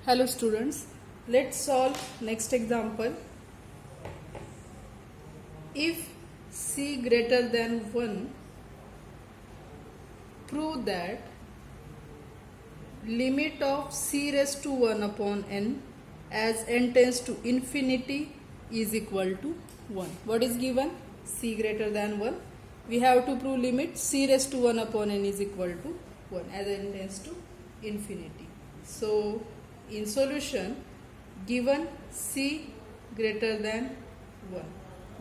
Hello students, let's solve next example. If c greater than 1, prove that limit of c raised to 1 upon n as n tends to infinity is equal to 1. What is given? C greater than 1. We have to prove limit c raised to 1 upon n is equal to 1 as n tends to infinity. So, in solution, given c greater than 1.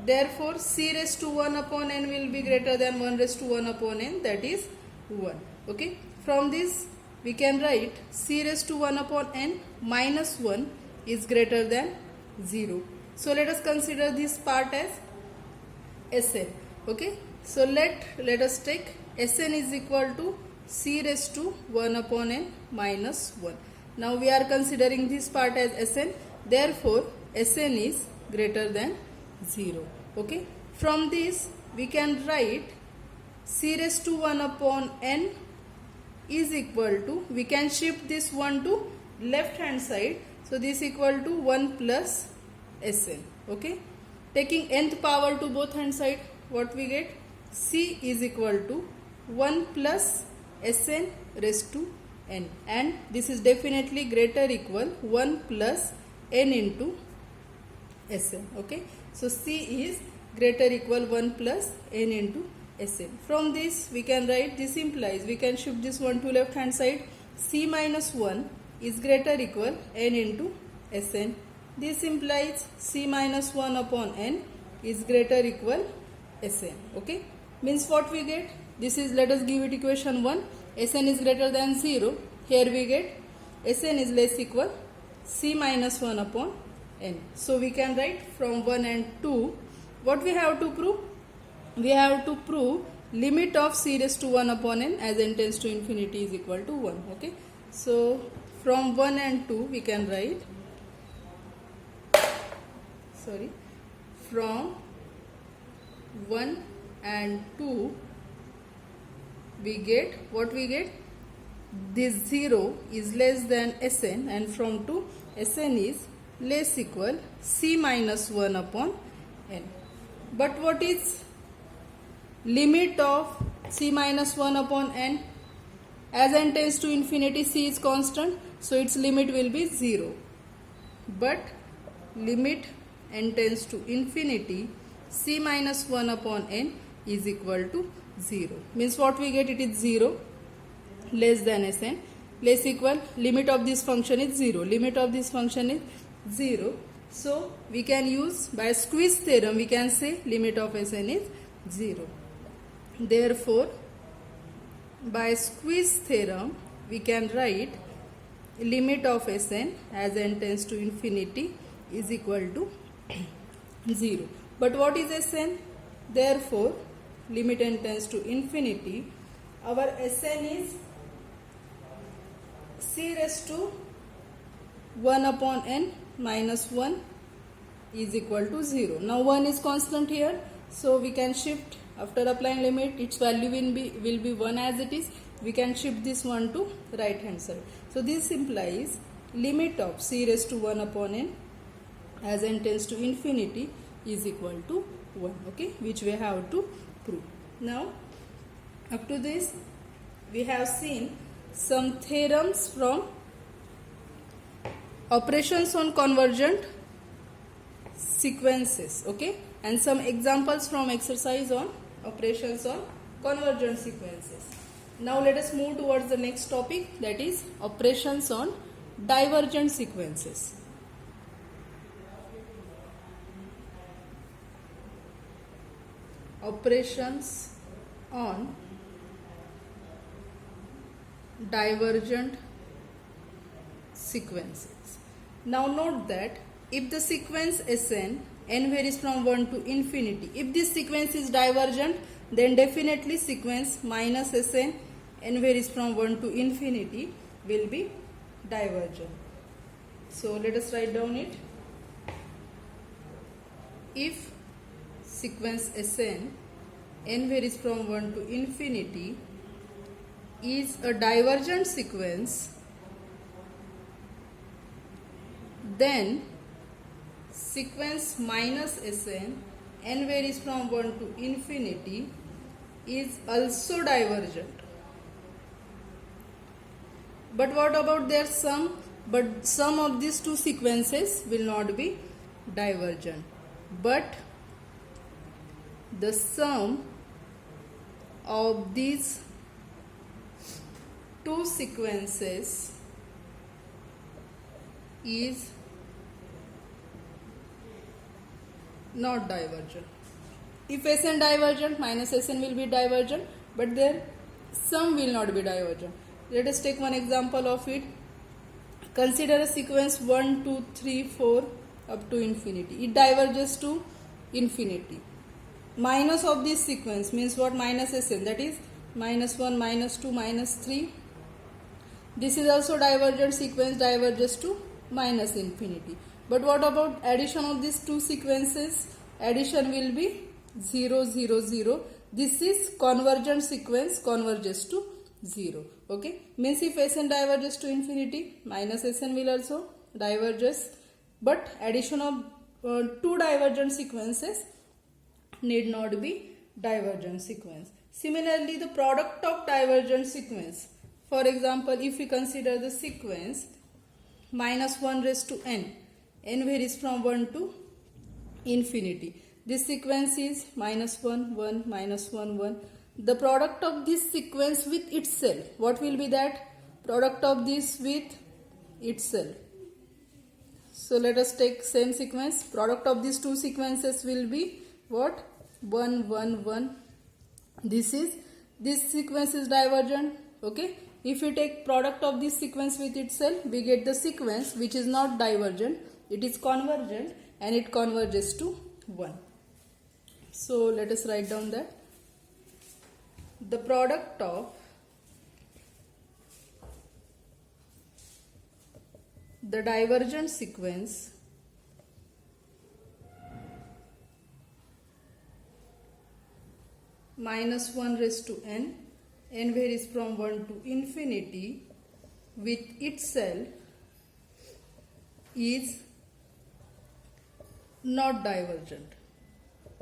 Therefore, c raised to 1 upon n will be greater than 1 raised to 1 upon n, that is 1. Okay. From this, we can write c raised to 1 upon n minus 1 is greater than 0. So, let us consider this part as Sn. Okay. So, let us take Sn is equal to c raised to 1 upon n minus 1. Now we are considering this part as Sn. Therefore, Sn is greater than 0. Okay. From this, we can write c raised to 1 upon n is equal to, we can shift this 1 to left hand side. So, this equal to 1 plus Sn. Okay. Taking nth power to both hand side, what we get? C is equal to 1 plus Sn raised to n, and this is definitely greater equal 1 plus n into Sn. Okay. So, C is greater equal 1 plus n into Sn. From this, we can write, this implies, we can shift this 1 to left hand side, C minus 1 is greater equal n into Sn. This implies C minus 1 upon n is greater equal Sn. Okay. Means what we get? This is, let us give it equation 1. Sn is greater than 0. Here we get Sn is less equal C minus 1 upon n. So, we can write from 1 and 2. What we have to prove? We have to prove limit of c raised to 1 upon n as n tends to infinity is equal to 1. Okay. So, from 1 and 2 we can write, from 1 and 2 we get, what we get? This 0 is less than Sn, and from 2 Sn is less equal C minus 1 upon n. But what is limit of C minus 1 upon n? As n tends to infinity, C is constant, so its limit will be 0. But limit n tends to infinity, C minus 1 upon n is equal to 0. Means what we get? It is 0 less than Sn, less equal, limit of this function is 0. Limit of this function is 0. So, we can use by squeeze theorem, we can say limit of Sn is 0. Therefore, by squeeze theorem, we can write limit of Sn as n tends to infinity is equal to 0. But what is Sn? Therefore, limit n tends to infinity, our Sn is c raised to 1 upon n minus 1 is equal to 0. Now 1 is constant here, so we can shift, after applying limit, its value will be 1 as it is. We can shift this 1 to right hand side. So this implies limit of c raised to 1 upon n as n tends to infinity is equal to 1. Okay, which we have to prove. Now, up to this, we have seen some theorems from operations on convergent sequences. Okay, and some examples from exercise on operations on convergent sequences. Now, let us move towards the next topic, that is operations on divergent sequences. Operations on divergent sequences. Now note that if the sequence Sn, n varies from 1 to infinity, if this sequence is divergent, then definitely sequence minus Sn, n varies from 1 to infinity will be divergent. So let us write down it. If sequence Sn, n varies from 1 to infinity is a divergent sequence, then sequence minus Sn, n varies from 1 to infinity, is also divergent. But what about their sum? But sum of these two sequences will not be divergent. But the sum of these two sequences is not divergent. If Sn divergent, minus Sn will be divergent, but their sum will not be divergent. Let us take one example of it. Consider a sequence 1, 2, 3, 4 up to infinity. It diverges to infinity. Minus of this sequence means what? Minus Sn, that is minus 1, minus 2, minus 3. This is also divergent sequence, diverges to minus infinity. But what about addition of these two sequences? Addition will be 0, 0, 0. This is convergent sequence, converges to 0. Okay, means if Sn diverges to infinity, minus Sn will also diverges. But addition of two divergent sequences need not be divergent sequence. Similarly, the product of divergent sequence. For example, if we consider the sequence minus 1 raised to n, n varies from 1 to infinity. This sequence is minus 1, 1, minus 1, 1. The product of this sequence with itself, what will be that? Product of this with itself. So let us take same sequence. Product of these two sequences will be what? 1, 1, 1. This sequence is divergent. Okay. If we take product of this sequence with itself, we get the sequence which is not divergent. It is convergent and it converges to 1. So let us write down that. The product of the divergent sequence minus 1 raised to n, n varies from 1 to infinity, with itself is not divergent.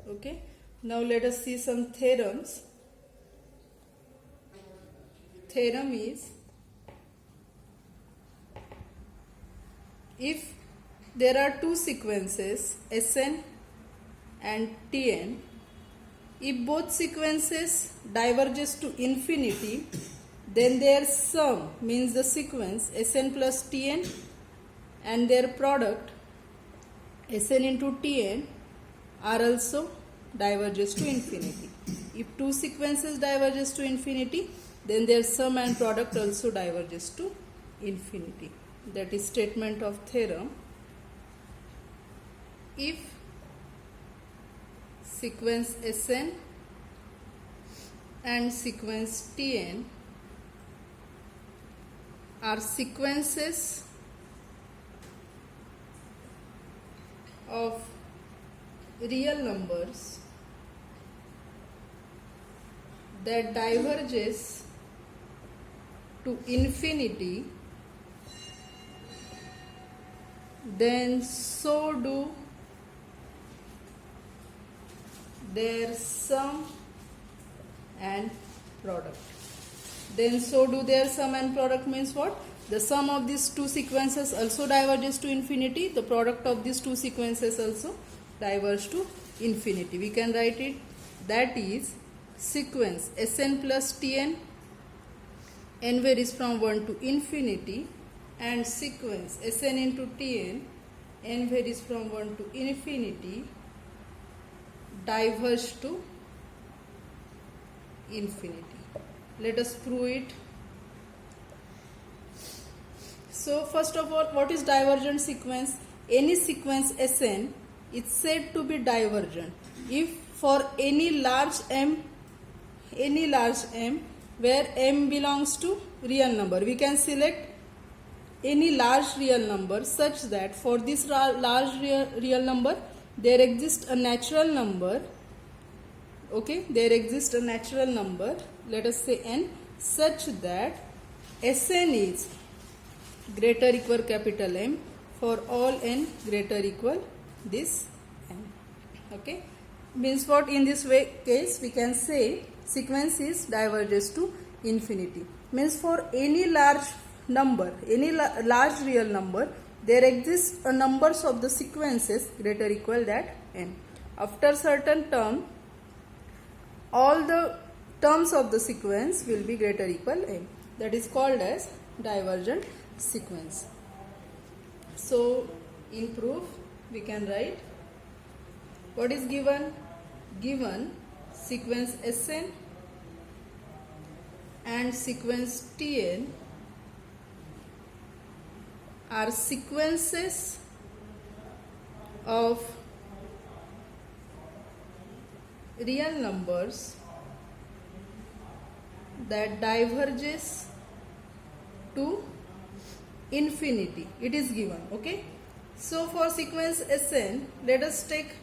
Okay. Now let us see some theorems. Theorem is, if there are two sequences Sn and Tn, if both sequences diverges to infinity, then their sum means the sequence Sn plus Tn and their product Sn into Tn are also diverges to infinity. If two sequences diverges to infinity, then their sum and product also diverges to infinity. That is statement of theorem. If sequence Sn and sequence Tn are sequences of real numbers that diverges to infinity, then so do their sum and product. Then so do their sum and product means what? The sum of these two sequences also diverges to infinity. The product of these two sequences also diverge to infinity. We can write it, that is sequence Sn plus Tn, n varies from 1 to infinity, and sequence Sn into Tn, n varies from 1 to infinity, diverge to infinity. Let us prove it. So first of all, what is divergent sequence? Any sequence Sn is said to be divergent if for any large m where m belongs to real number, we can select any large real number such that for this large real number there exists a natural number. Okay, there exists a natural number, let us say n, such that Sn is greater equal capital M for all n greater equal this n. Okay, means what? In this way case we can say sequence is diverges to infinity. Means for any large number, any large real number, there exists a numbers of the sequences greater equal that n. After certain term, all the terms of the sequence will be greater equal n. That is called as divergent sequence. So in proof we can write what is given. Given sequence Sn and sequence Tn are sequences of real numbers that diverges to infinity. It is given. Okay, so for sequence Sn, let us take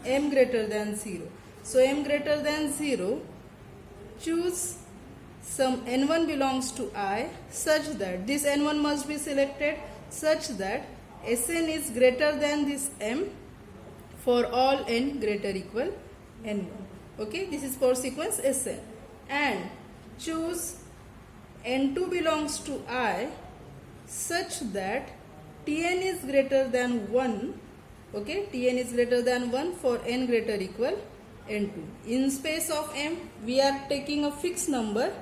m greater than 0. So m greater than 0, choose some n1 belongs to I such that this n1 must be selected such that Sn is greater than this m for all n greater equal n1. Okay, this is for sequence Sn. And choose n2 belongs to I such that Tn is greater than 1. Okay, Tn is greater than 1 for n greater equal n2. In space of m, we are taking a fixed number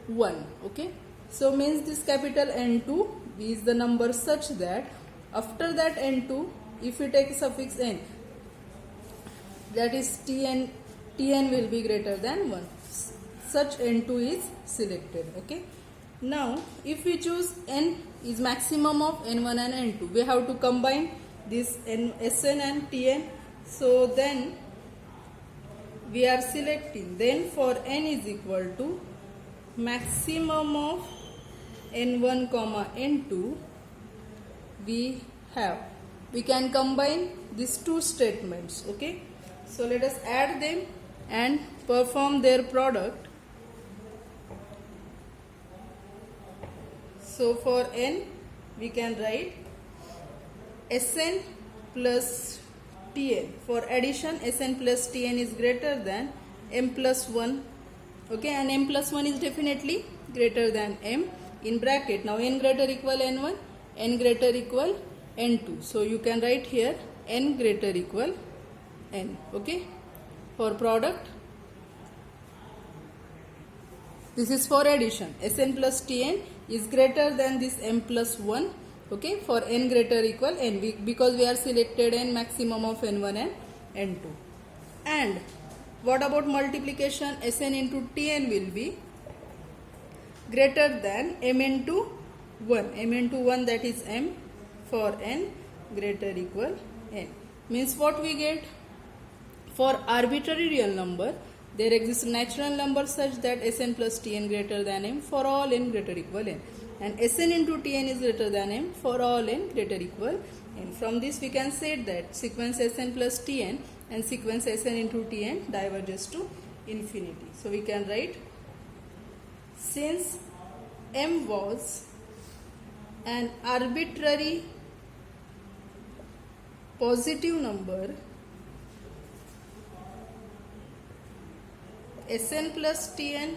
1. Okay, so means this capital N2 is the number such that after that N2, if we take suffix n, that is Tn will be greater than 1. Such N2 is selected. Okay, now if we choose n is maximum of n1 and n2, we have to combine this Sn and Tn. So then we are selecting, then for n is equal to maximum of n1 comma n2, we can combine these two statements. Okay, so let us add them and perform their product. So for n we can write Sn plus Tn. For addition, Sn plus Tn is greater than m plus 1. Okay, and m plus 1 is definitely greater than m. In bracket, now n greater equal n1, n greater equal n2. So you can write here n greater equal n. Okay, for product, this is for addition. Sn plus Tn is greater than this m plus 1. Okay, for n greater equal n, because we are selected n maximum of n1 and n2. And what about multiplication? Sn into Tn will be greater than m into 1. M into 1, that is m, for n greater equal n. Means what we get? For arbitrary real number, there exists natural number such that Sn plus Tn greater than m for all n greater equal n. And Sn into Tn is greater than m for all n greater equal n. From this we can say that sequence Sn plus Tn and sequence Sn into Tn diverges to infinity. So we can write, since m was an arbitrary positive number, Sn plus Tn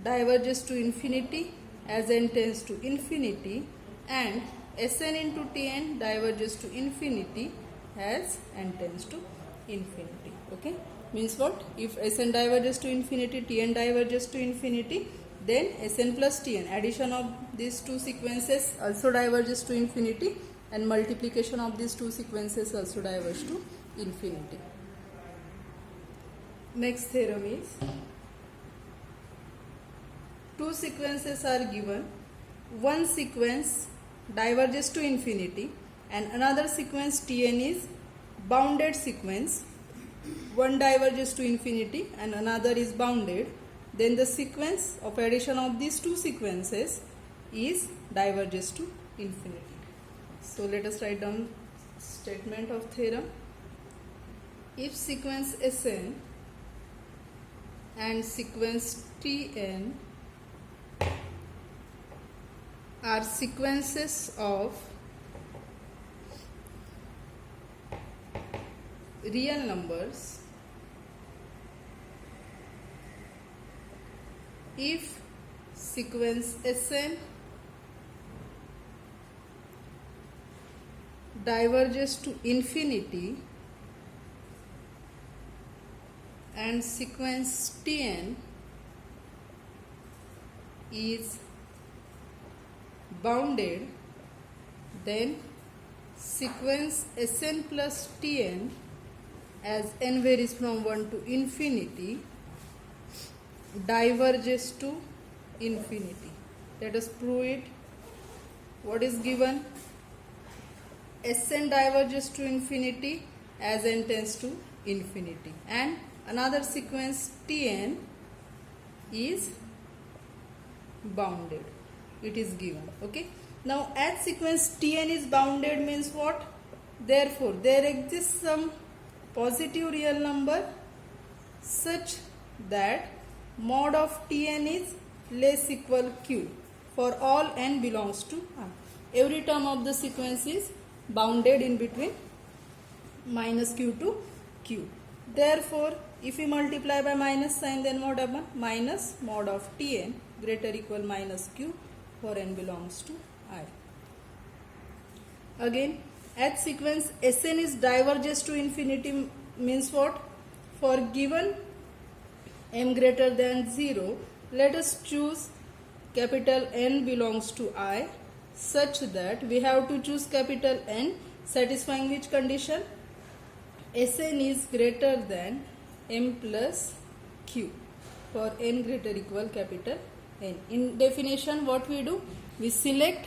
diverges to infinity as n tends to infinity, and Sn into Tn diverges to infinity as n tends to infinity. Okay, means what? If Sn diverges to infinity, Tn diverges to infinity, then Sn plus Tn, addition of these two sequences also diverges to infinity, and multiplication of these two sequences also diverges to infinity. Next theorem is, two sequences are given. One sequence diverges to infinity and another sequence Tn is bounded sequence. One diverges to infinity and another is bounded. Then the sequence of addition of these two sequences is diverges to infinity. So let us write down statement of theorem. If sequence Sn and sequence Tn are sequences of real numbers if sequence Sn diverges to infinity and sequence Tn is bounded, then sequence Sn plus Tn as n varies from 1 to infinity diverges to infinity. Let us prove it. What is given? Sn diverges to infinity as n tends to infinity, and another sequence Tn is bounded. It is given. Okay. Now, as sequence Tn is bounded means what? Therefore, there exists some positive real number such that mod of Tn is less equal q for all n belongs to R. Every term of the sequence is bounded in between minus q to q. Therefore, if we multiply by minus sign, then what happen? Minus mod of Tn greater equal minus q for n belongs to I. Again, as sequence Sn is diverges to infinity means what? For given m greater than 0, let us choose capital N belongs to I such that we have to choose capital N satisfying which condition? Sn is greater than m plus q for n greater equal capital N. In definition, what we do? We select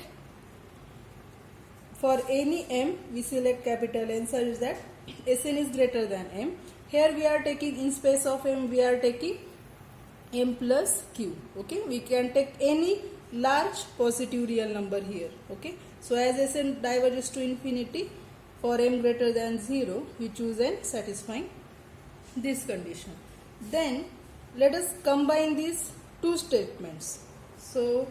for any m, we select capital N such that Sn is greater than m. Here we are taking in space of m, we are taking m plus q. Okay, we can take any large positive real number here. Okay, so as Sn diverges to infinity, for m greater than 0, we choose n satisfying this condition. Then let us combine these two statements. So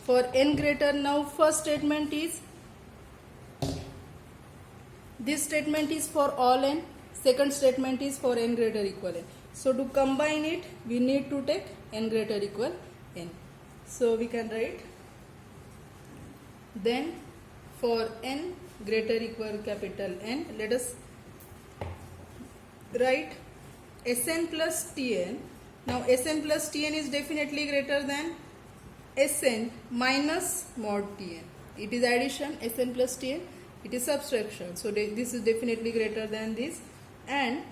for n greater, now first statement is, this statement is for all n, second statement is for n greater equal n. So to combine it, we need to take n greater equal n. So we can write, then for n greater equal capital N, let us write Sn plus Tn. Now Sn plus Tn is definitely greater than Sn minus mod Tn. It is addition, Sn plus Tn. It is subtraction. So this is definitely greater than this. And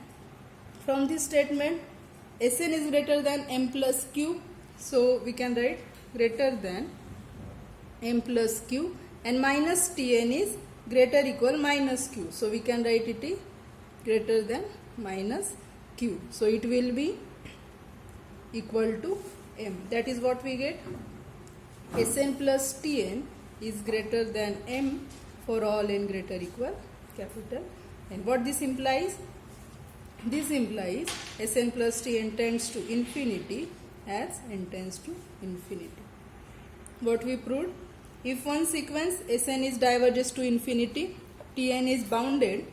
from this statement, Sn is greater than m plus q. So we can write greater than m plus q, and minus Tn is greater equal minus q. So we can write it is greater than minus q. So it will be equal to m. That is what we get. Sn plus Tn is greater than m for all n greater equal capital N. What this implies? This implies Sn plus Tn tends to infinity as n tends to infinity. What we proved? If one sequence Sn is diverges to infinity, Tn is bounded,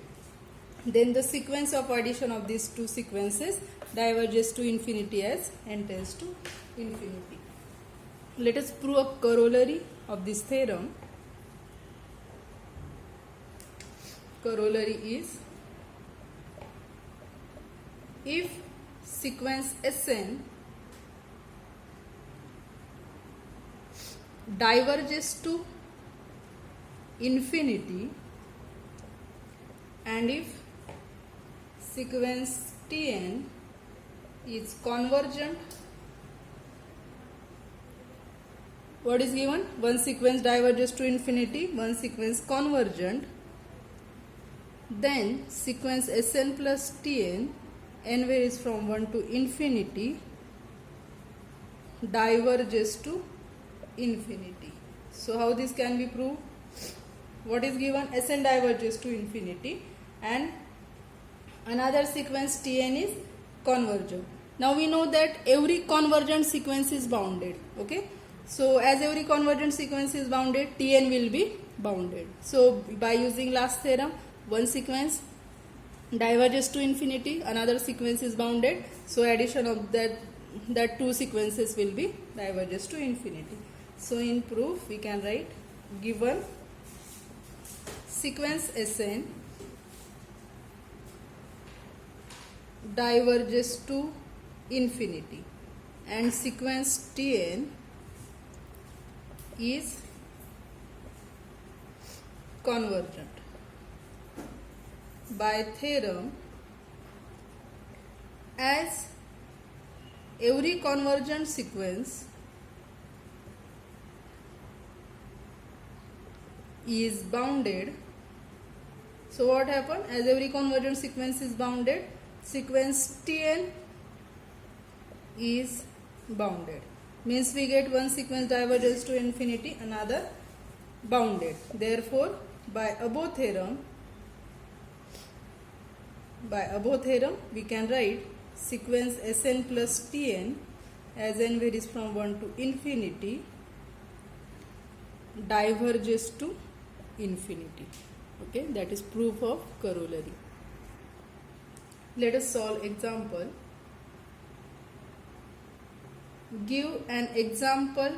then the sequence of addition of these two sequences diverges to infinity as n tends to infinity. Let us prove a corollary of this theorem. Corollary is, if sequence Sn diverges to infinity and if sequence Tn is convergent, what is given? One sequence diverges to infinity, one sequence convergent, then sequence Sn plus Tn, n varies from 1 to infinity, diverges to infinity. So how this can be proved? What is given? Sn diverges to infinity and another sequence Tn is convergent. Now we know that every convergent sequence is bounded. Okay, so as every convergent sequence is bounded, Tn will be bounded. So by using last theorem, one sequence diverges to infinity, another sequence is bounded, so addition of that two sequences will be diverges to infinity. So in proof we can write, given sequence Sn diverges to infinity and sequence Tn is convergent. By theorem, as every convergent sequence is bounded, so what happened? As every convergent sequence is bounded, sequence Tn is bounded. Means we get one sequence diverges to infinity, another bounded. Therefore, by above theorem, we can write sequence Sn plus Tn as n varies from 1 to infinity diverges to infinity. Okay, that is proof of corollary. Let us solve example. Give an example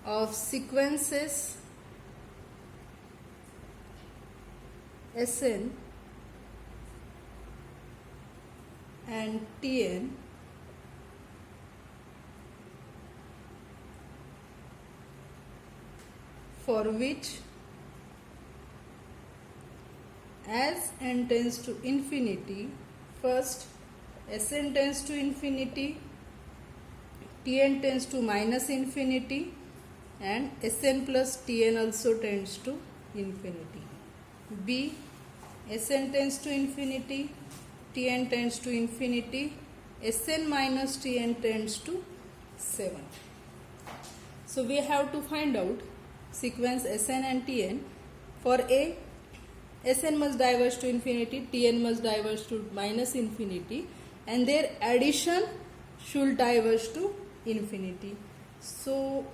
of sequences Sn and Tn for which as n tends to infinity, first Sn tends to infinity, Tn tends to minus infinity, and Sn plus Tn also tends to infinity. B, Sn tends to infinity, Tn tends to infinity, Sn minus Tn tends to 7. So we have to find out sequence Sn and Tn. For A, Sn must diverge to infinity, Tn must diverge to minus infinity, and their addition should diverge to infinity. So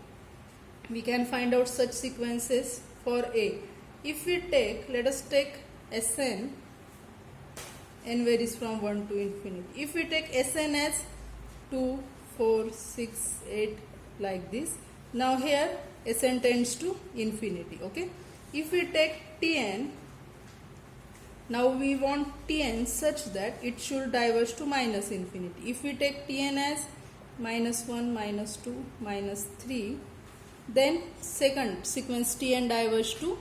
we can find out such sequences for A. If we take, let us take Sn, n varies from 1 to infinity. If we take Sn as 2, 4, 6, 8 like this, now here Sn tends to infinity. Okay. If we take Tn, now we want Tn such that it should diverge to minus infinity. If we take Tn as minus 1, minus 2, minus 3, then second sequence Tn diverge to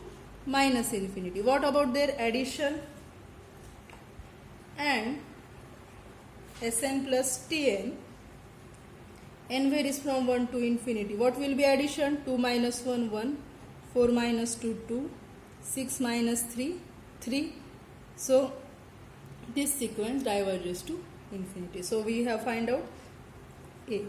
minus infinity. What about their addition? And Sn plus Tn, n varies from 1 to infinity. What will be addition? 2 minus 1, 1, 4 minus 2, 2, 6 minus 3, 3. So this sequence diverges to infinity. So we have find out A.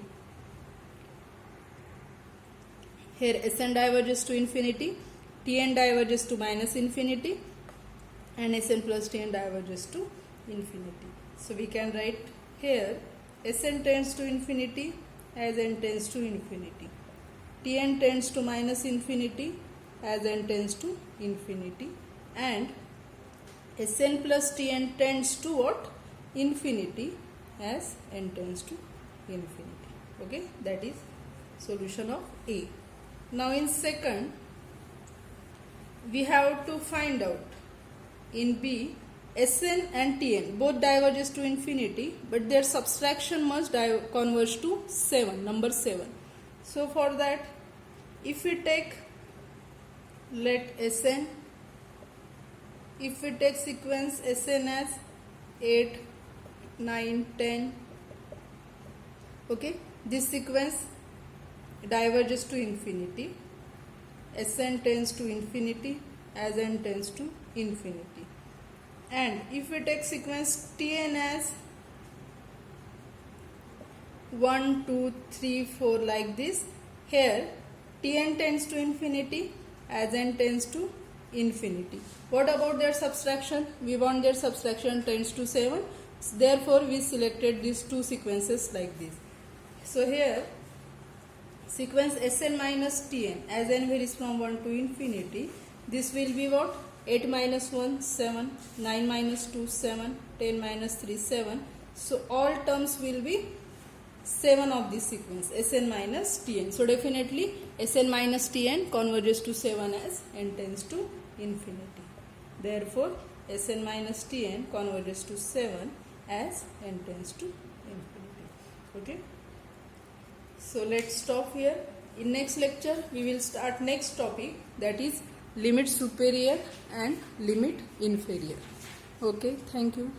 Here Sn diverges to infinity, Tn diverges to minus infinity, and Sn plus Tn diverges to infinity. So we can write here Sn tends to infinity as n tends to infinity, Tn tends to minus infinity as n tends to infinity, and Sn plus Tn tends to what? Infinity as n tends to infinity. Okay, that is solution of A. Now in second, we have to find out in B, Sn and Tn both diverges to infinity, but their subtraction must converge to 7, number 7. So for that, if we take, let Sn, if we take sequence Sn as 8, 9, 10, okay, this sequence diverges to infinity, Sn tends to infinity as n tends to infinity. And if we take sequence Tn as 1, 2, 3, 4 like this, here Tn tends to infinity as n tends to infinity. What about their subtraction? We want their subtraction tends to 7. Therefore, we selected these two sequences like this. So here sequence Sn minus Tn as n varies from 1 to infinity, this will be what? 8 minus 1 7, 9 minus 2 7, 10 minus 3 7. So all terms will be 7 of this sequence, Sn minus Tn. So definitely Sn minus Tn converges to 7 as n tends to infinity. Therefore Sn minus Tn converges to 7 as n tends to infinity. Okay. So let's stop here. In next lecture we will start next topic, that is limit superior and limit inferior. Okay, thank you.